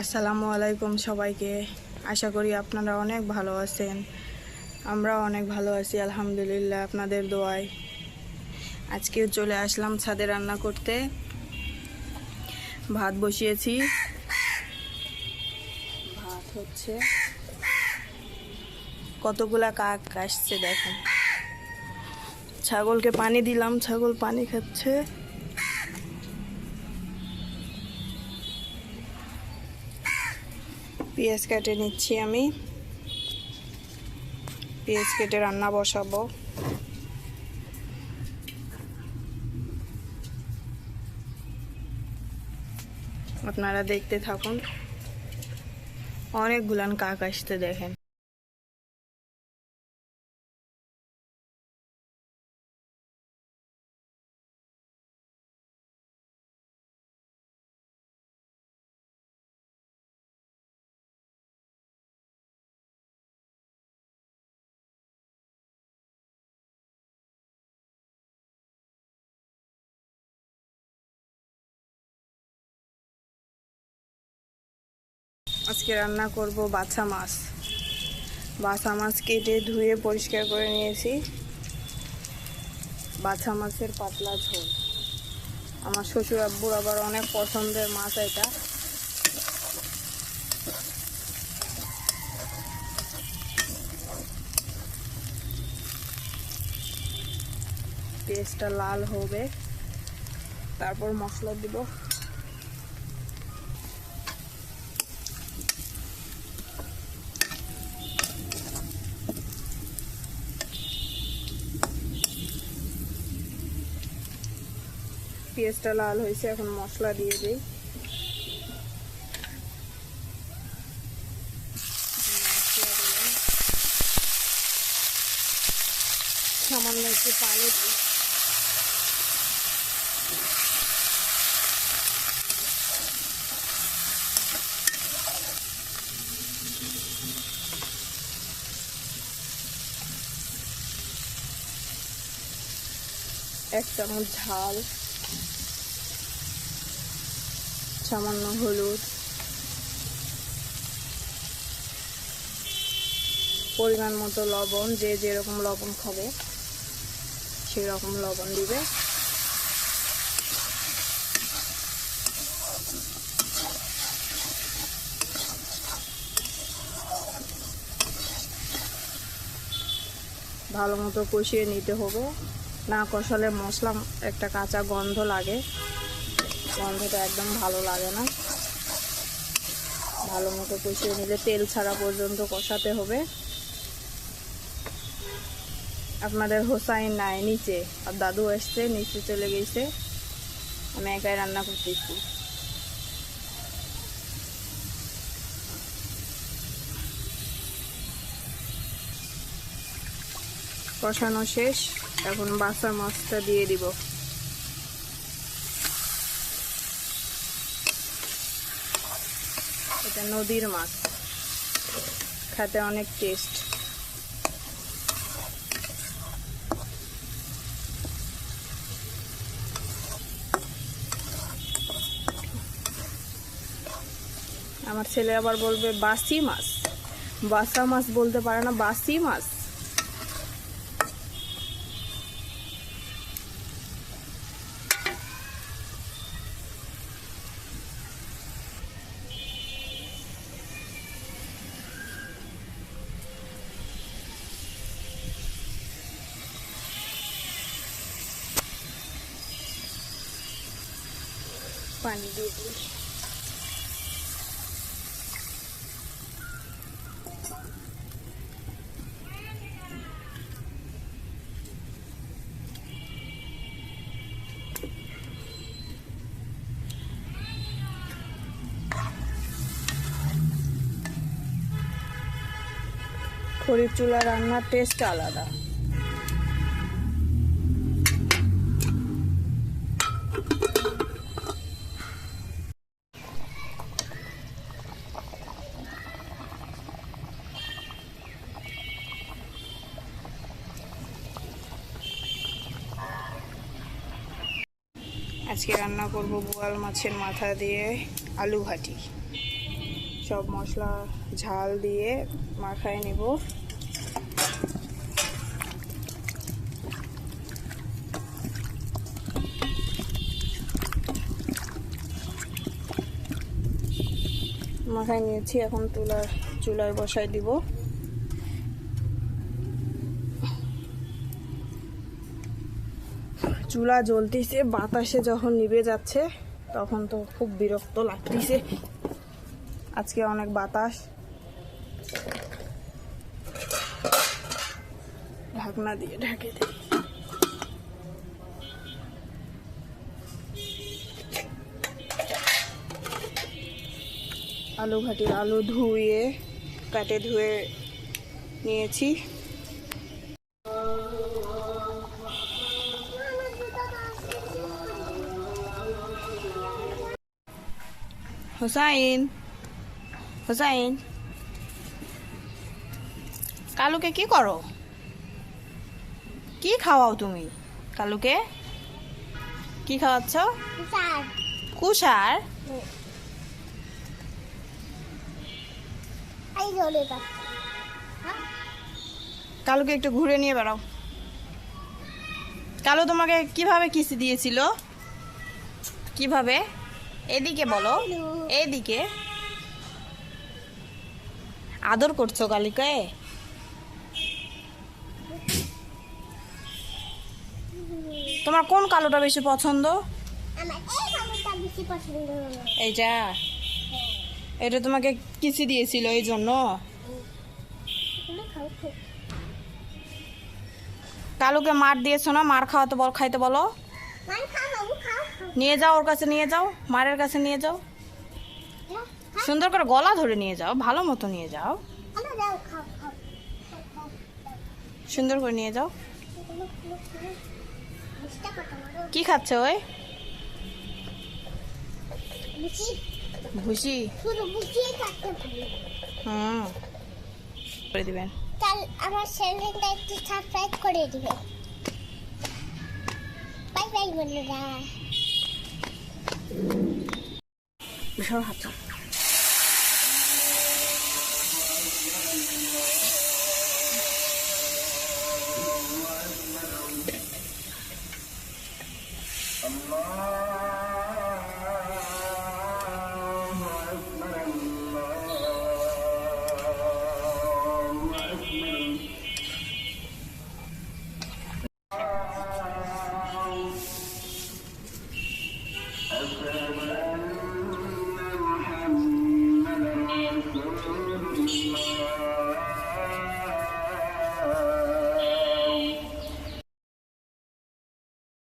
আসসালামু আলাইকুম সবাইকে। আশা করি আপনারা অনেক ভালো আছেন। আমরা অনেক ভালো আছি আলহামদুলিল্লাহ, আপনাদের দোয়ায়। আজকেও চলে আসলাম ছাদে রান্না করতে। ভাত বসিয়েছি, ভাত হচ্ছে। কতগুলা কাক আসছে দেখেন। ছাগলকে পানি দিলাম, ছাগল পানি খাচ্ছে। পেঁয়াজ কেটে নিচ্ছি আমি, পেঁয়াজ কেটে রান্না বসাবো। আপনারা দেখতে থাকুন। অনেকগুলান কাক আসতে দেখেন। আজকে রান্না করব বাছা মাছ। বাছা মাছ কেটে ধুয়ে পরিষ্কার করে নিয়েছি। বাছা মাছের পাতলা ঝোল। আমার শ্বশুর আব্বুর আবার অনেক পছন্দের মাছ এটা। পেঁয়াজটা লাল হবে, তারপর মশলা দিব। পেঁয়াজটা লাল হয়েছে, এখন মশলা দিয়ে দিই। সামান্য একটু পানি দিই। এক চামচ ঝাল, সামান্য হলুদ, পরিমাণ মতো লবণ। যে যেরকম লবণ খাবে সেরকম লবণ দিবে। ভালো মতো কষিয়ে নিতে হবে, না কষালে মশলা একটা কাঁচা গন্ধ লাগে, গন্ধটা একদম ভালো লাগে না। ভালো মতো কষিয়ে নিলে তেল ছাড়া পর্যন্ত কষাতে হবে। আপনাদের হোসাইন নাই নিচে, আর দাদু এসছে, নিচে চলে গেছে। আমি একাই রান্না করতেছি। কষানো শেষ, এখন বাছা মাছটা দিয়ে দিব। এটা নদীর মাছ, খেতে অনেক টেস্ট। আমার ছেলে আবার বলবে বাসি মাছ, বাসা মাছ বলতে পারে না, বাসি মাছ। পানি দিয়ে দিই। খড়ির চুলা রান্নার টেস্ট আলাদা। আজকে রান্না করব বোয়াল মাছের মাথা দিয়ে আলু ঘাটি। সব মশলা ঝাল দিয়ে মাখায় নেব। মাখায় নিয়েছি, এখন চুলায় বসাই দিব। চুলা জ্বলতেছে, বাতাসে যখন নিভে যাচ্ছে তখন তো খুব বিরক্ত লাগতেছে। আজকে অনেক বাতাস। ঢাকনা দিয়ে ঢেকে দিই। আলু ঘাটির আলু কাটে ধুয়ে নিয়েছি। হুসাইন, কালুকে কি করো? কি খাওয়াও তুমি? কালুকে কি খাওয়াচ্ছ? কুসার। কালুকে একটু ঘুরে নিয়ে বেড়াও। কালু তোমাকে কিভাবে কিস দিয়েছিল? কিভাবে? এদিকে বলো, এদিকে। আদর করছো কালুকে? তোমার কোন কালোটা বেশি পছন্দ? এইটা? এটা তোমাকে কিসি দিয়েছিল এই জন্য? কালুকে মার দিয়েছো না? মার খাইতে বলো। নিয়ে যাও, ওর কাছে নিয়ে যাও, মারের কাছে নিয়ে যাও। সুন্দর করে গলা ধরে নিয়ে যাও, ভালো মতো নিয়ে যাও, সুন্দর করে নিয়ে যাও। কি খাচ্ছে ওই? ভুসি। করে দিবেন। আমার চ্যানেলটা একটু সাবস্ক্রাইব করে দিবেন। বাই বাই বন্ধুরা। বিশাল হাত।